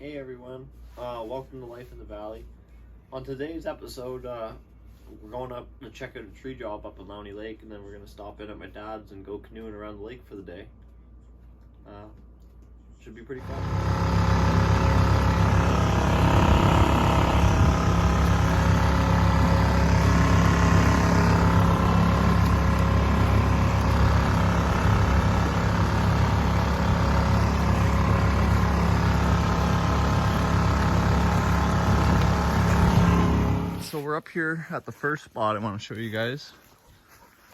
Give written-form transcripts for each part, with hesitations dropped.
Hey everyone, welcome to Life in the Valley. On today's episode, we're going up to check out a tree job up at Lowney Lake, and then we're going to stop in at my dad's and go canoeing around the lake for the day. Should be pretty fun. So we're up here at the first spot I want to show you guys.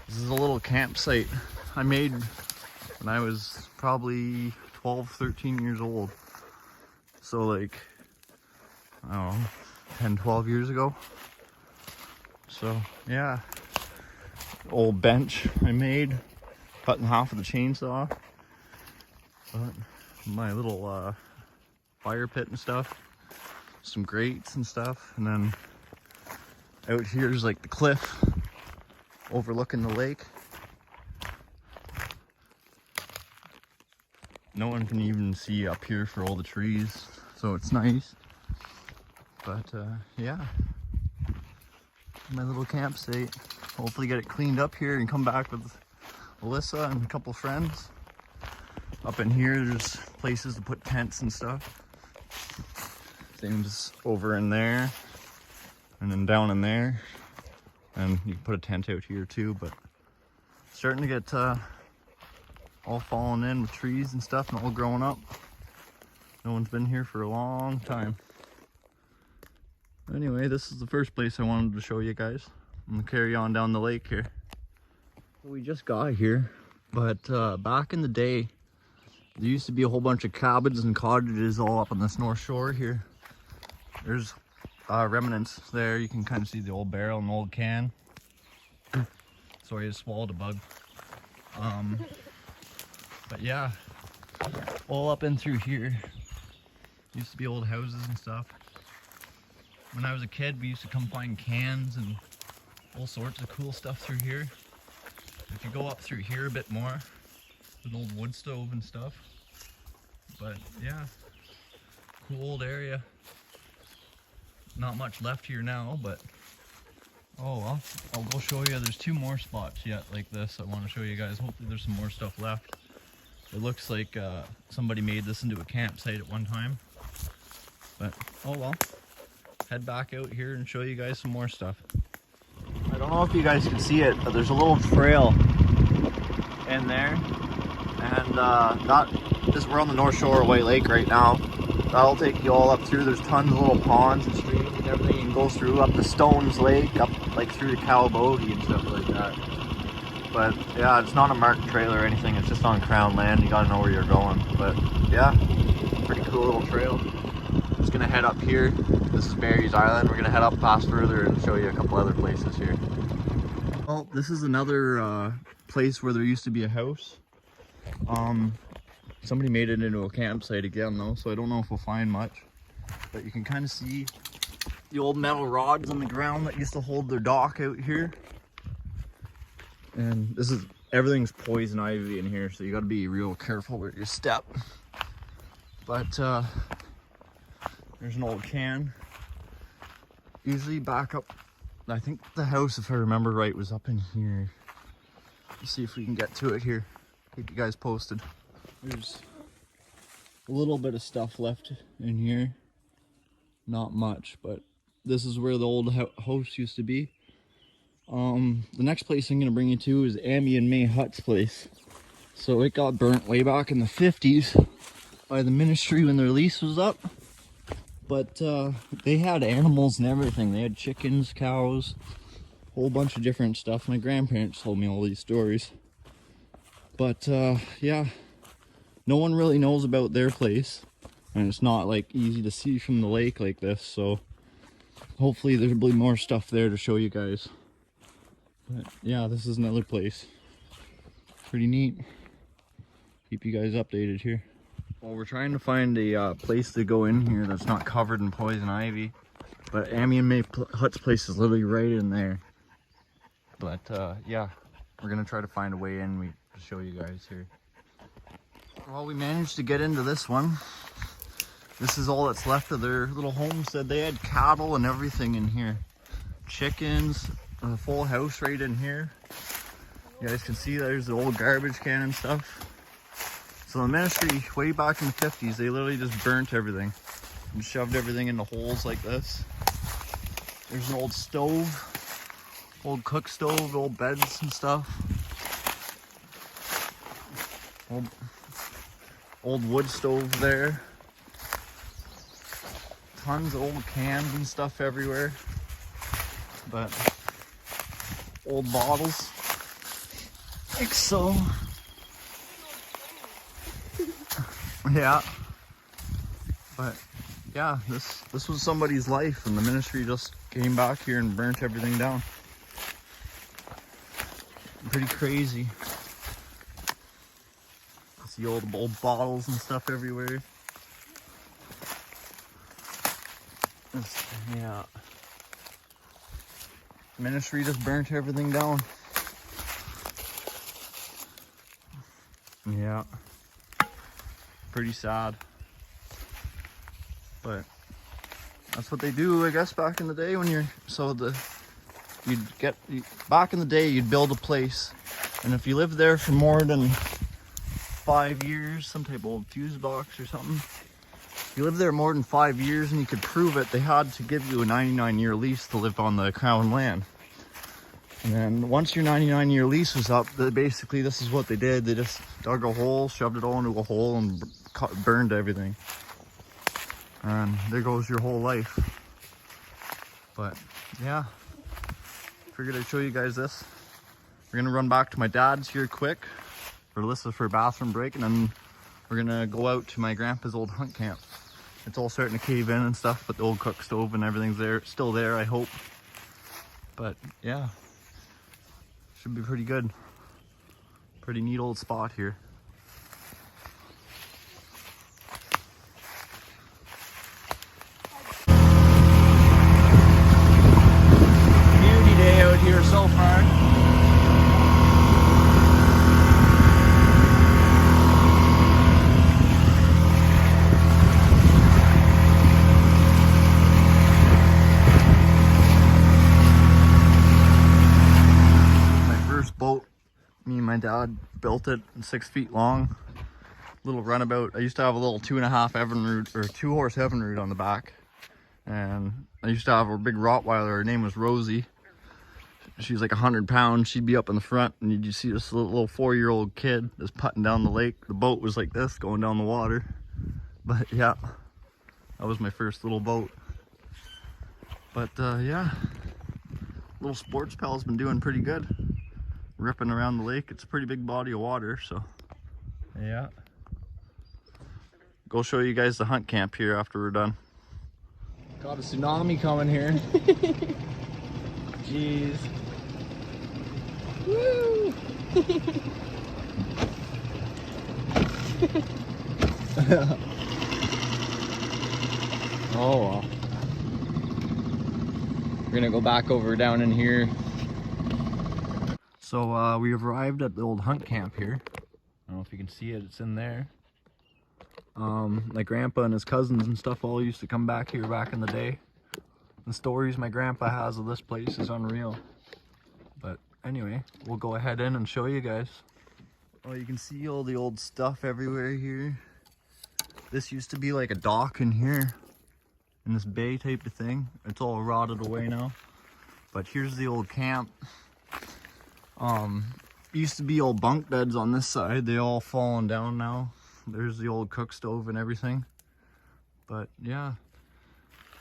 This is a little campsite I made when I was probably 12, 13 years old. So like, I don't know, 10, 12 years ago. So yeah, old bench I made, cutting half of the chainsaw. But my little fire pit and stuff, some grates and stuff, and then out here is like the cliff overlooking the lake. No one can even see up here for all the trees, so it's nice. But yeah, my little campsite. Hopefully get it cleaned up here and come back with Alyssa and a couple friends. Up in here there's places to put tents and stuff. Same as over in there. And then down in there, and you can put a tent out here too, but starting to get all fallen in with trees and stuff and all growing up. No one's been here for a long time. Anyway, this is the first place I wanted to show you guys. I'm gonna carry on down the lake here. So we just got here, but back in the day, there used to be a whole bunch of cabins and cottages all up on this north shore here. There's remnants there. You can kind of see the old barrel and the old can. Sorry, I swallowed a bug. But yeah, all up in through here used to be old houses and stuff. When I was a kid, we used to come find cans and all sorts of cool stuff through here. If you go up through here a bit more, an old wood stove and stuff. But yeah, cool old area. Not much left here now, but oh well, I'll go show you. There's two more spots yet like this I want to show you guys. Hopefully there's some more stuff left. It looks like somebody made this into a campsite at one time, but oh well. Head back out here and show you guys some more stuff. I don't know if you guys can see it, but there's a little trail in there, and we're on the north shore of White Lake right now. That'll take you all up through. There's tons of little ponds and streams and everything. You can go through up the Stones Lake, up like through the Calabogie and stuff like that. But yeah, it's not a marked trail or anything. It's just on crown land. You gotta know where you're going. But yeah, pretty cool little trail. Just gonna head up here. This is Barry's Island. We're gonna head up past further and show you a couple other places here. Well, this is another place where there used to be a house. Somebody made it into a campsite again though, so I don't know if we'll find much. But you can kind of see the old metal rods on the ground that used to hold their dock out here. And this is, everything's poison ivy in here, so you gotta be real careful where you step. But there's an old can. Usually back up, I think the house, if I remember right, was up in here. Let's see if we can get to it here. Keep you guys posted. There's a little bit of stuff left in here. Not much, but this is where the old house used to be. The next place I'm going to bring you to is Amy and May Hutt's place. So it got burnt way back in the 50s by the ministry when their lease was up. But they had animals and everything. They had chickens, cows, a whole bunch of different stuff. My grandparents told me all these stories. But yeah. No one really knows about their place, and it's not like easy to see from the lake like this, so hopefully there'll be more stuff there to show you guys. But yeah, this is another place. Pretty neat. Keep you guys updated here. Well, we're trying to find a place to go in here that's not covered in poison ivy, but Amy and May Hutt's place is literally right in there. But yeah, we're gonna try to find a way in to show you guys here. Well, we managed to get into this one. This is all that's left of their little homestead. They had cattle and everything in here. Chickens, a full house right in here. You guys can see there's the old garbage can and stuff. So the ministry, way back in the 50s, they literally just burnt everything and shoved everything into holes like this. There's an old stove, old cook stove, old beds and stuff. Old wood stove there. Tons of old cans and stuff everywhere. But old bottles, like so. Yeah. But yeah, this was somebody's life, and the ministry just came back here and burnt everything down. Pretty crazy. See old bottles and stuff everywhere. Yeah. Ministry just burnt everything down. Yeah. Pretty sad. But that's what they do, I guess, back in the day when you're back in the day you'd build a place, and if you lived there for more than 5 years, some type of old fuse box or something. If you lived there more than 5 years and you could prove it, they had to give you a 99-year lease to live on the crown land. And then once your 99-year lease was up, basically this is what they did. They just dug a hole, shoved it all into a hole, and burned everything. And there goes your whole life. But yeah, figured I'd show you guys this. We're gonna run back to my dad's here quick for Alyssa for a bathroom break, and then we're gonna go out to my grandpa's old hunt camp. It's all starting to cave in and stuff, but the old cook stove and everything's there, still there, I hope. But yeah, should be pretty good. Pretty neat old spot here. Beauty day out here so far. Boat, me and my dad built it, 6 feet long, little runabout. I used to have a little 2.5 Evinrude, or 2-horse Evinrude on the back, and I used to have a big Rottweiler. Her name was Rosie. She's like 100 pounds. She'd be up in the front, and you'd see this little 4-year-old kid just putting down the lake. The boat was like this, going down the water. But yeah, that was my first little boat. But yeah, little sports pal's been doing pretty good. Ripping around the lake. It's a pretty big body of water, so yeah. Go show you guys the hunt camp here after we're done. Got a tsunami coming here. Jeez. Woo! Oh well. We're gonna go back over down in here. So we have arrived at the old hunt camp here. I don't know if you can see it, it's in there. My grandpa and his cousins and stuff all used to come back here back in the day. The stories my grandpa has of this place is unreal. But anyway, we'll go ahead in and show you guys. Oh, you can see all the old stuff everywhere here. This used to be like a dock in here, in this bay type of thing. It's all rotted away now. But here's the old camp. Used to be old bunk beds on this side. They all fallen down now. There's the old cook stove and everything. But yeah,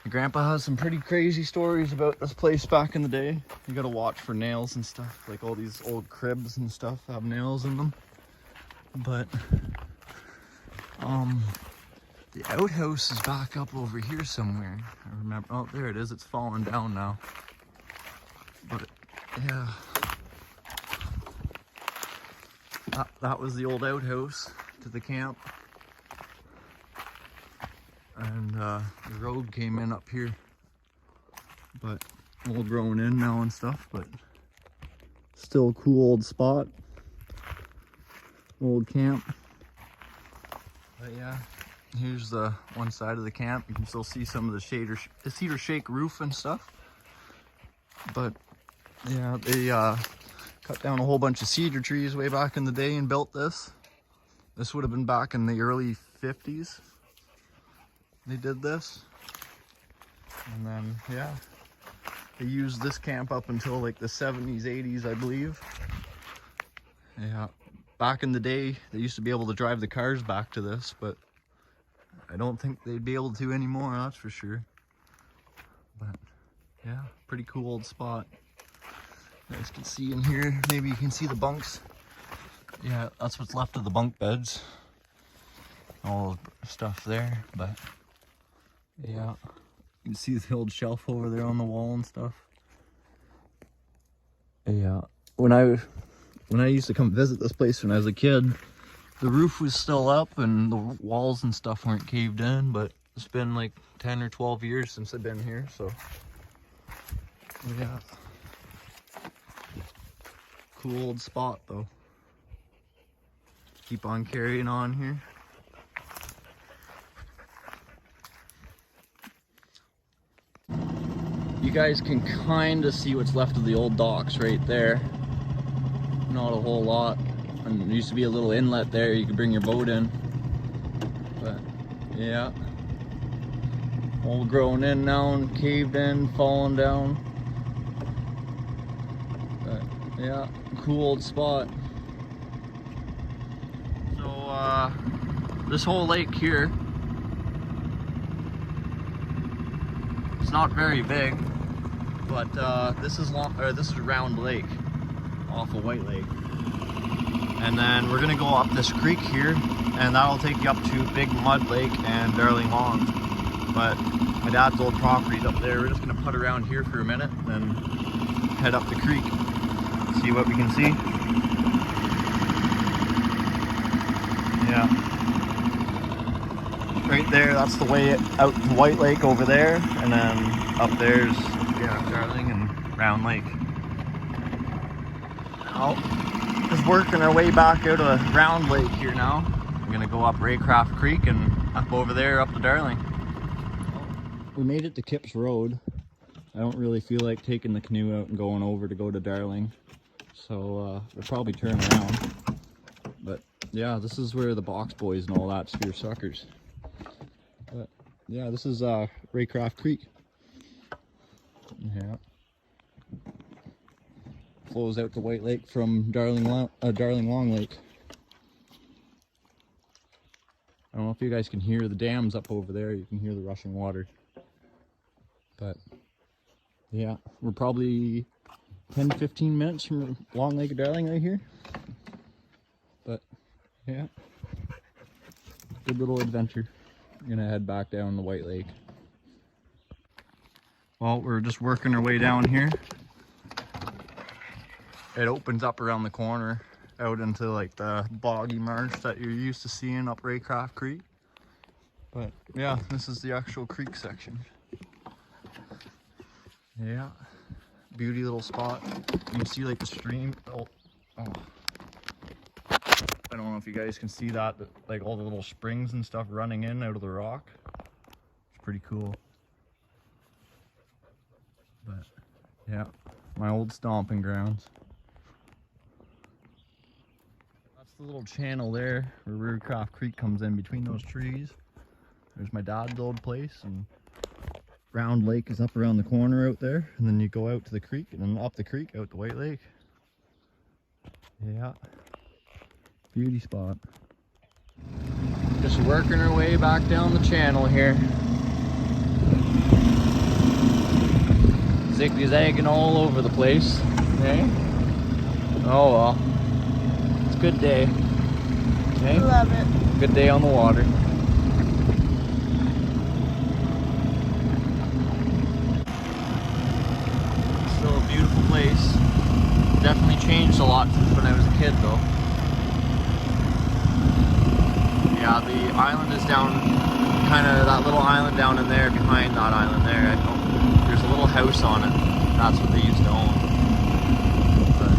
my grandpa has some pretty crazy stories about this place back in the day. You gotta watch for nails and stuff. Like all these old cribs and stuff have nails in them. But the outhouse is back up over here somewhere. I remember. Oh, there it is. It's fallen down now. But yeah. That was the old outhouse to the camp, and the road came in up here, but all grown in now and stuff, but still a cool old spot, old camp. But yeah, Here's the one side of the camp. You can still see some of the cedar shake roof and stuff. But yeah, they cut down a whole bunch of cedar trees way back in the day and built this. This would have been back in the early 50s. They did this. And then, yeah, they used this camp up until like the 70s, 80s, I believe. Yeah, back in the day, they used to be able to drive the cars back to this, but I don't think they'd be able to anymore, that's for sure. But yeah, pretty cool old spot. You guys can see in here, maybe you can see the bunks. Yeah, that's what's left of the bunk beds. All the stuff there, but yeah. You can see the old shelf over there on the wall and stuff. Yeah, when I used to come visit this place when I was a kid, the roof was still up and the walls and stuff weren't caved in, but it's been like 10 or 12 years since I've been here, so yeah. Cool old spot though. Keep on carrying on here. You guys can kind of see what's left of the old docks right there. Not a whole lot. And there used to be a little inlet there you could bring your boat in. But yeah, all grown in now and caved in, fallen down. But yeah, cool old spot. So this whole lake here, it's not very big, but this is Round Lake off of White Lake. And then we're gonna go up this creek here, and that'll take you up to Big Mud Lake and Darling Long. But my dad's old property's up there. We're just gonna put around here for a minute, and then head up the creek, see what we can see. Yeah. Right there, that's the way out to White Lake over there, and then up there's, yeah, Darling and Round Lake. Now, just working our way back out of Round Lake here now. We're gonna go up Raycraft Creek and up over there up to Darling. We made it to Kipps Road. I don't really feel like taking the canoe out and going over to go to Darling, so we'll probably turn around. But yeah, this is where the box boys and all that spear suckers. But yeah, this is Raycraft Creek. Yeah. Flows out to White Lake from Darling Long Lake. I don't know if you guys can hear the dams up over there. You can hear the rushing water. But yeah, we're probably 10 to 15 minutes from Long Lake of Darling right here. But yeah, good little adventure. I'm gonna head back down to White Lake. Well, we're just working our way down here. It opens up around the corner out into like the boggy marsh that you're used to seeing up Raycraft Creek. But yeah, this is the actual creek section. Yeah, beauty little spot. You can see like the stream. Oh. I don't know if you guys can see that, but like all the little springs and stuff running in out of the rock. It's pretty cool. But yeah, my old stomping grounds. That's the little channel there where Raycraft Creek comes in between those trees. There's my dad's old place, and Round Lake is up around the corner out there, and then you go out to the creek and then up the creek out to White Lake. Yeah, beauty spot. Just working our way back down the channel here. Zigzagging all over the place. Okay. Oh well. It's a good day. Okay. Love it. Good day on the water. Still a beautiful place. Definitely changed a lot since when I was a kid though. Yeah, the island is down, kind of that little island down in there, behind that island there. There's a little house on it. That's what they used to own. But,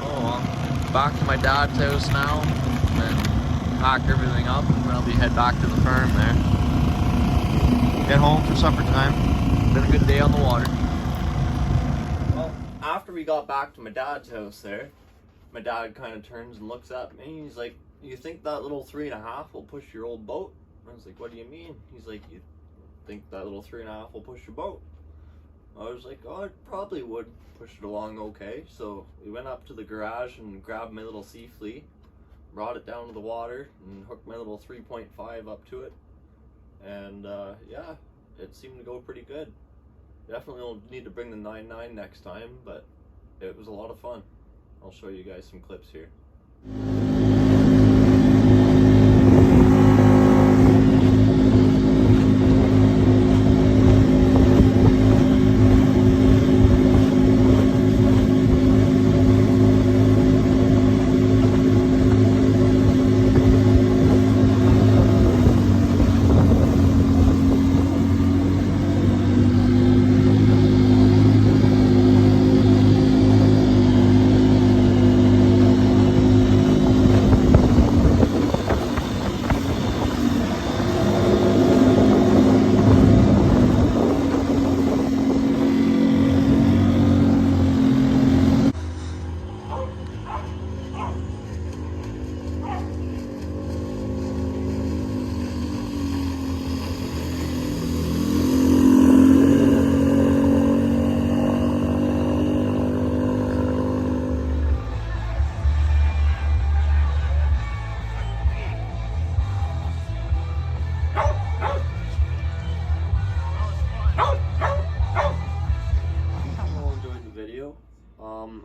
oh well, back to my dad's house now, and then pack everything up, and I'll be head back to the farm there. Get home for supper time. Been a good day on the water. Well, after we got back to my dad's house there, my dad kind of turns and looks at me. He's like, "You think that little 3.5 will push your old boat?" I was like, "What do you mean?" He's like, "You think that little 3.5 will push your boat?" I was like, "Oh, it probably would push it along okay." So we went up to the garage and grabbed my little sea flea, brought it down to the water, and hooked my little 3.5 up to it. And yeah, it seemed to go pretty good. Definitely will need to bring the 9.9 next time, but it was a lot of fun. I'll show you guys some clips here.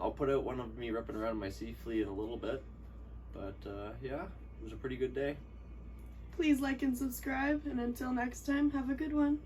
I'll put out one of me ripping around my sea flea in a little bit, but yeah, it was a pretty good day. Please like and subscribe, and until next time, have a good one.